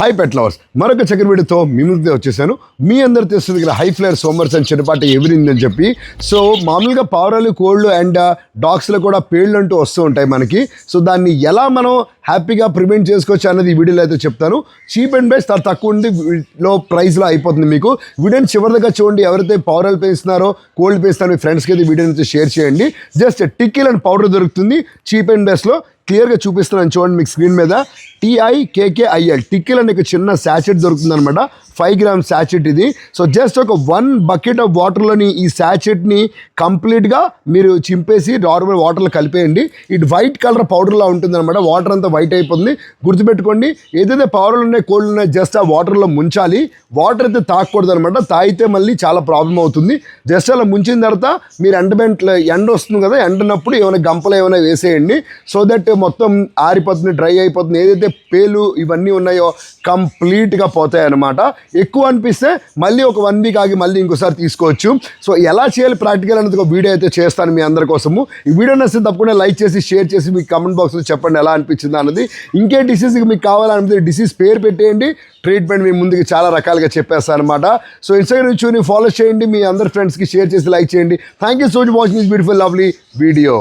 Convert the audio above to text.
Hi pet lovers, మరొక చక్కెర వీడియోతో మీ ముందుగా వచ్చేసాను. మీ అందరు తెలుస్తుంది ఇక్కడ హై ఫ్లేర్ సోమర్స్ అండ్ చిన్నపాటి ఎవరింగ్ అని చెప్పి. సో మామూలుగా పావురాలు, కోళ్ళు అండ్ డాగ్స్లో కూడా పేళ్ళు అంటూ వస్తూ ఉంటాయి మనకి. సో దాన్ని ఎలా మనం హ్యాపీగా ప్రివెంట్ చేసుకోవచ్చు అన్నది ఈ వీడియోలో అయితే చెప్తాను. చీప్ అండ్ బెస్ట్ చాలా తక్కువ ఉంది లో ప్రైస్లో అయిపోతుంది మీకు. వీడియోని చివరి దగ్గర చూడండి. ఎవరైతే పావురాలు పెంచుతున్నారో, కోళ్ళు పెంచుతున్నారో మీ ఫ్రెండ్స్కి అయితే వీడియోని అయితే షేర్ చేయండి. జస్ట్ టిక్కిల్ అండ్ పౌడర్ దొరుకుతుంది చీప్ అండ్ బెస్ట్లో. క్లియర్గా చూపిస్తున్నాను చూడండి మీకు స్క్రీన్ మీద. TIKKIL టిక్కిల్ అనే ఒక చిన్న శాచెట్ దొరుకుతుంది అనమాట. 5 grams శాచెట్ ఇది. సో జస్ట్ ఒక 1 bucket ఆఫ్ వాటర్లోని ఈ శాచెట్ని కంప్లీట్గా మీరు చింపేసి నార్మల్ వాటర్లో కలిపేయండి. ఇటు వైట్ కలర్ పౌడర్లా ఉంటుంది అనమాట. వాటర్ అంతా వైట్ అయిపోతుంది. గుర్తుపెట్టుకోండి, ఏదైతే పౌడర్లు ఉన్నాయి, కోళ్ళు ఉన్నాయి, జస్ట్ ఆ వాటర్లో ముంచాలి. వాటర్ అయితే తాగకూడదు అనమాట. తాగితే మళ్ళీ చాలా ప్రాబ్లం అవుతుంది. జస్ట్ అలా ముంచిన తర్వాత మీరు ఎండ వస్తుంది కదా, ఎండనప్పుడు ఏమైనా గంపలు ఏమైనా వేసేయండి. సో దట్ మొత్తం ఆరిపోతుంది, డ్రై అయిపోతుంది. ఏదైతే పేలు ఇవన్నీ ఉన్నాయో కంప్లీట్గా పోతాయి అన్నమాట. ఎక్కువ అనిపిస్తే మళ్ళీ ఒక 1 week ఆగి మళ్ళీ ఇంకోసారి తీసుకోవచ్చు. సో ఎలా చేయాలి ప్రాక్టికల్ అనేది ఒక వీడియో అయితే చేస్తాను మీ అందరి కోసము. ఈ వీడియో నచ్చితే తప్పకుండా లైక్ చేసి షేర్ చేసి మీకు కమెంట్ బాక్స్లో చెప్పండి ఎలా అనిపించింది అన్నది. ఇంకే డిసీజ్కి మీకు కావాలనిపిస్తే డిసీజ్ పేరు పెట్టేయండి. ట్రీట్మెంట్ మీ ముందుకి చాలా రకాలుగా చెప్పేస్తాను అనమాట. సో ఇన్స్టాగ్రామ్ చూని ఫాలో చేయండి. మీ అందరి ఫ్రెండ్స్కి షేర్ చేసి లైక్ చేయండి. Thank you so much watching this beautiful lovely video.